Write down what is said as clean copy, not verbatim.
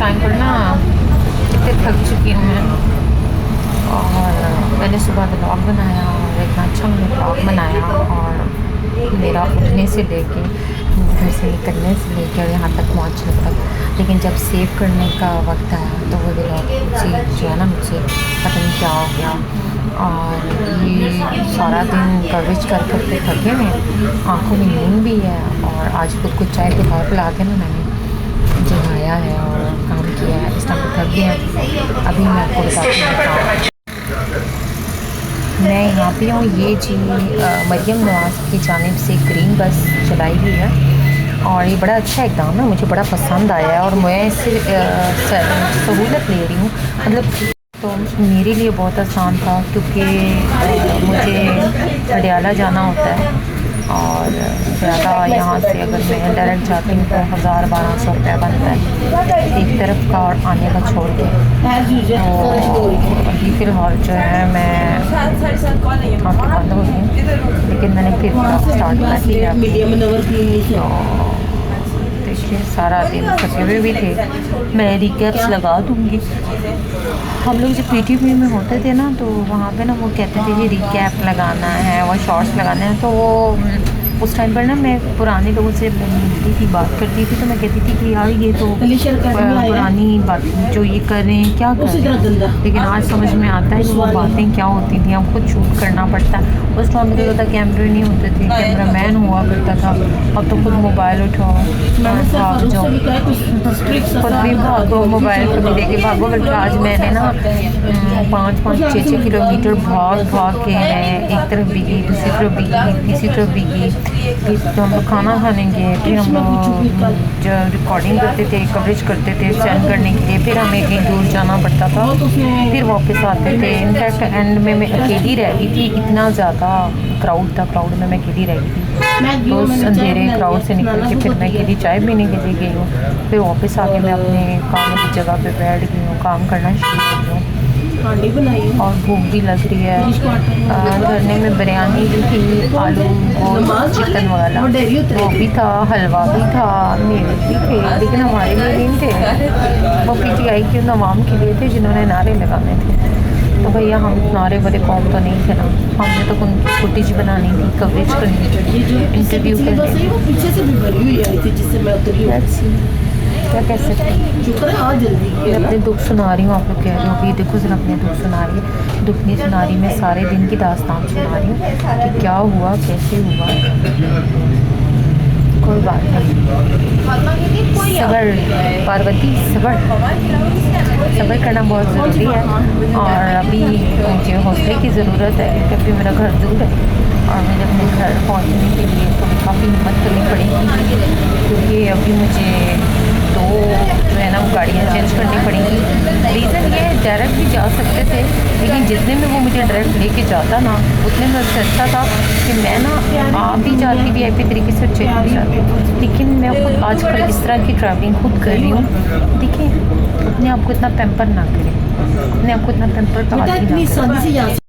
Time पर ना इतने थक चुकी हूँ मैं। और मैंने सुबह व्लॉग बनाया और इतना अच्छा मैंने व्लॉग बनाया, और मेरा उठने से लेके घर से निकलने से लेकर और यहाँ तक पहुँचने तक, लेकिन जब सेव करने का वक्त आया तो वो व्लॉग जो है ना मुझसे पता नहीं क्या हो गया। और ये सारा दिन कवरेज कर करके थके हुए, आँखों में नींद भी है, और आज खुद को चाय के बाहर पिला के ना मैंने जगाया है और काम किया है। इस टाइम पर थक गया। अभी मैं आपको बताती हूँ, मैं यहाँ पे हूँ। ये जी मरियम नवाज़ की जानिब से ग्रीन बस चलाई हुई है, और ये बड़ा अच्छा इक़दाम है, मुझे बड़ा पसंद आया है। और मैं इससे सहूलत ले रही हूँ, मतलब तो मेरे लिए बहुत आसान था, क्योंकि मुझे अडियाला जाना होता है, और ज़्यादा यहाँ से अगर मैं डायरेक्ट जाती हूँ तो 1000-1200 रुपया बनता है एक तरफ का, और आने का छोड़ के। तो अभी फ़िलहाल जो है मैं काफ़ी बंद हो गई, लेकिन मैंने फिर स्टार्ट कर दिया। तो देखिए सारा दिन थके हुए भी थे। मैं रिकैप्स लगा दूँगी। हम लोग जब पीटीपी में होते थे ना, तो वहाँ पे ना वो कहते थे कि रिकैप लगाना है, वो शॉर्ट्स लगाना है। तो वो उस टाइम पर ना मैं पुराने लोगों से मिलती थी, बात करती थी, तो मैं कहती थी कि यार ये तो पुरानी बात जो ये कर रहे हैं क्या कर रहे हैं। लेकिन आज समझ में आता है कि वो बातें क्या होती थी, हमको शूट करना पड़ता है। उस टाइम में तो ज़्यादा कैमरे नहीं होते थे, कैमरा मैन हुआ करता था। अब तो खुद मोबाइल उठाओ, भाग जाओ, खुद भी भागो, मोबाइल को भी लेके भागो। बल्कि आज मैंने ना 5-6 किलोमीटर भाग के हैं, एक तरफ बिगी, दूसरी तरफ बिगी, तीसरी तरफ बिगी। फिर तो हम लोग खाना खाने गए, फिर हम लोग जो रिकॉर्डिंग करते थे, कवरेज करते थे सेंड करने के लिए, फिर हमें कहीं दूर जाना पड़ता था, फिर वापस आते थे। इनफैक्ट एंड में मैं अकेली रह गई थी, इतना ज़्यादा क्राउड था, क्राउड में मैं अकेली रह गई थी। तो उस अंधेरे क्राउड से निकल के फिर मैं अकेली चाय पीने के लिए गई हूँ। फिर वापस आके मैं अपने काम की जगह पे बैठ गई हूँ, काम करना शुरू कर दिया। और भूख भी लग रही है। धरने में बिरयानी भी थी, आलू और चिकन वाला वो भी था, हलवा भी था, मेवे भी थे, लेकिन हमारे लिए नहीं थे। वो पीटीआई के नवाम के लिए थे जिन्होंने नारे लगाने थे। तो भैया हम नारे वाले कौम तो नहीं थे ना, हमने तो उनकी फुटेज बनानी थी, कवरेज करनी थी, इंटरव्यू करनी थी। क्या कह सकते हैं, मैं अपने दुख सुना रही हूँ, आप लोग कह रहे हो कि देखो सिर्फ अपने दुख सुना रही है। दुख नहीं सुना रही, मैं सारे दिन की दास्तान सुना रही हूँ कि क्या हुआ, कैसे हुआ। कोई बात नहीं, सब्र पार्वती, सब्र करना बहुत ज़रूरी है। और अभी मुझे हौसले की ज़रूरत है, क्योंकि अभी मेरा घर दूर है, और मुझे अपने घर पहुँचने के लिए तो काफ़ी हिम्मत करनी पड़ेगी, क्योंकि अभी मुझे तो जो है ना गाड़ियाँ चेंज करनी पड़ेंगी। रीज़न ये है, डायरेक्ट भी जा सकते थे, लेकिन जितने में वो मुझे डायरेक्ट लेके जाता ना, उतने में उससे अच्छा था कि मैं ना आप भी जाती VIP तरीके से चेंज हो जाती। लेकिन मैं खुद आजकल इस तरह की ट्रैवलिंग खुद कर रही हूँ। देखिए अपने आप को इतना पैम्पर ना करें, अपने आप को इतना पैम्पर